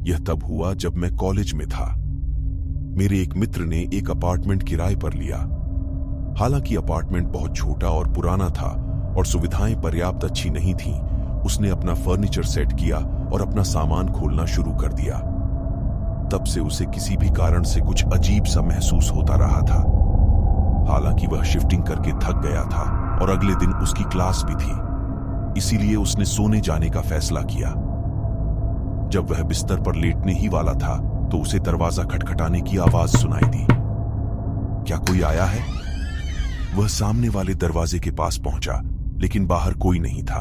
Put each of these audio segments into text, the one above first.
यह तब हुआ जब मैं कॉलेज में था। मेरे एक मित्र ने एक अपार्टमेंट किराए पर लिया। हालांकि अपार्टमेंट बहुत छोटा और पुराना था और सुविधाएं पर्याप्त अच्छी नहीं थीं, उसने अपना फर्नीचर सेट किया और अपना सामान खोलना शुरू कर दिया। तब से उसे किसी भी कारण से कुछ अजीब सा महसूस होता रहा था। हालांकि वह शिफ्टिंग करके थक गया था और अगले दिन उसकी क्लास भी थी, इसीलिए उसने सोने जाने का फैसला किया। जब वह बिस्तर पर लेटने ही वाला था तो उसे दरवाजा खटखटाने की आवाज सुनाई दी। क्या कोई आया है? वह सामने वाले दरवाजे के पास पहुंचा, लेकिन बाहर कोई नहीं था।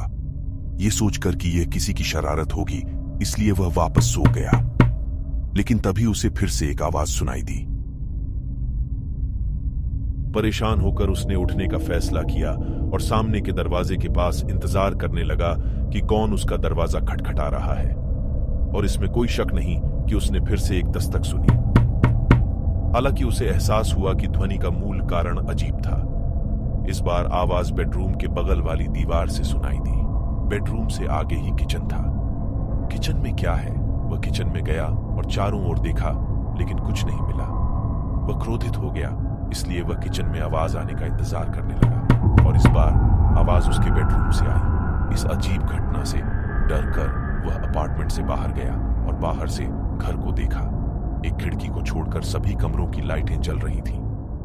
यह सोचकर कि यह किसी की शरारत होगी, इसलिए वह वापस सो गया। लेकिन तभी उसे फिर से एक आवाज सुनाई दी। परेशान होकर उसने उठने का फैसला किया और सामने के दरवाजे के पास इंतजार करने लगा कि कौन उसका दरवाजा खटखटा रहा है। और इसमें कोई शक नहीं कि उसने फिर से एक दस्तक सुनी। हालांकि उसे एहसास हुआ कि ध्वनि का मूल कारण अजीब था। इस बार आवाज बेडरूम के बगल वाली दीवार से सुनाई दी। बेडरूम से आगे ही किचन था। किचन में क्या है? वह किचन में गया और चारों ओर देखा, लेकिन कुछ नहीं मिला। वह क्रोधित हो गया, इसलिए वह किचन में आवाज आने का इंतजार करने लगा। और इस बार आवाज उसके बेडरूम से आई। इस अजीब घटना से डरकर वह अपार्टमेंट से बाहर गया और बाहर से घर को देखा। एक खिड़की को छोड़कर सभी कमरों की लाइटें जल रही थीं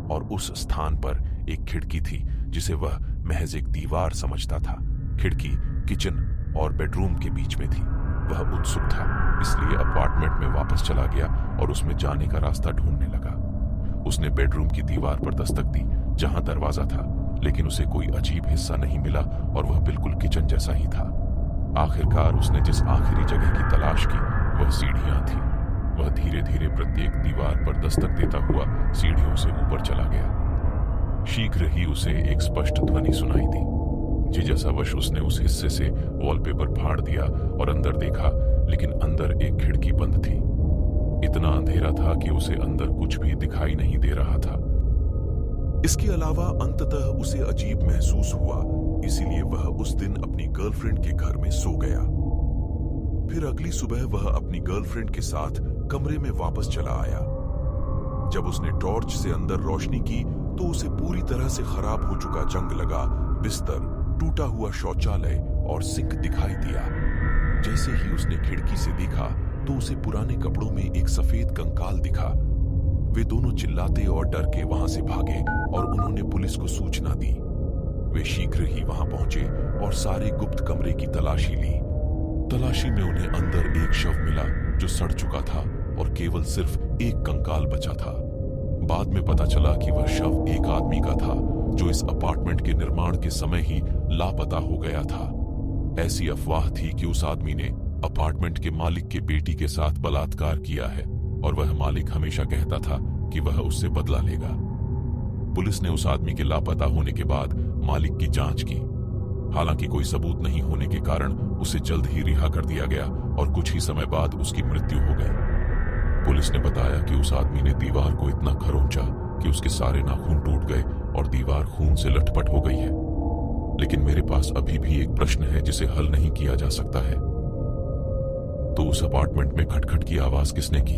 और उस स्थान पर एक खिड़की थी जिसे वह महज एक दीवार समझता था। खिड़की किचन और बेडरूम के बीच में थी। वह उत्सुक था, इसलिए अपार्टमेंट में वापस चला गया और उसमें जाने का रास्ता ढूंढने लगा। उसने बेडरूम की दीवार पर दस्तक दी जहां दरवाजा था, लेकिन उसे कोई अजीब हिस्सा नहीं मिला और वह बिल्कुल किचन जैसा ही था। आखिरकार उसने जिस आखिरी जगह की तलाश की वह सीढ़ियां थी। वह धीरे धीरे प्रत्येक दीवार पर दस्तक देता हुआ सीढ़ियों से ऊपर चला गया। शीघ्र ही उसे एक स्पष्ट ध्वनि सुनाई दी। जिज्ञासावश उसने उस हिस्से से वॉलपेपर फाड़ दिया और अंदर देखा, लेकिन अंदर एक खिड़की बंद थी। इतना अंधेरा था कि उसे अंदर कुछ भी दिखाई नहीं दे रहा था। इसके अलावा अंततः उसे अजीब महसूस हुआ, इसीलिए वह उस दिन अपनी गर्लफ्रेंड के घर में सो गया। फिर अगली सुबह वह अपनी गर्लफ्रेंड के साथ कमरे में वापस चला आया। जब उसने टॉर्च से अंदर रोशनी की तो उसे पूरी तरह से खराब हो चुका जंग लगा बिस्तर, टूटा हुआ शौचालय और सिंक दिखाई दिया। जैसे ही उसने खिड़की से देखा तो उसे पुराने कपड़ों में एक सफेद कंकाल दिखा। वे दोनों चिल्लाते और डर के वहां से भागे और उन्होंने पुलिस को सूचना दी। वे शीघ्र ही वहां पहुंचे और सारे गुप्त कमरे की तलाशी ली। तलाशी में उन्हें अंदर एक शव मिला जो सड़ चुका था और केवल सिर्फ एक कंकाल बचा था। बाद में पता चला कि वह शव एक आदमी का था जो इस अपार्टमेंट के निर्माण के समय ही लापता हो गया था। ऐसी अफवाह थी कि उस आदमी ने अपार्टमेंट के मालिक के बेटी के साथ बलात्कार किया है और वह मालिक हमेशा कहता था कि वह उससे बदला लेगा। पुलिस ने उस आदमी के लापता होने के बाद मालिक की जांच की। हालांकि कोई सबूत नहीं होने के कारण उसे जल्द ही रिहा कर दिया गया और कुछ ही समय बाद उसकी मृत्यु हो गई। पुलिस ने बताया कि उस आदमी ने दीवार को इतना खरोंचा कि उसके सारे नाखून टूट गए और दीवार खून से लटपट हो गई है। लेकिन मेरे पास अभी भी एक प्रश्न है जिसे हल नहीं किया जा सकता है। तो उस अपार्टमेंट में खटखट की आवाज किसने की?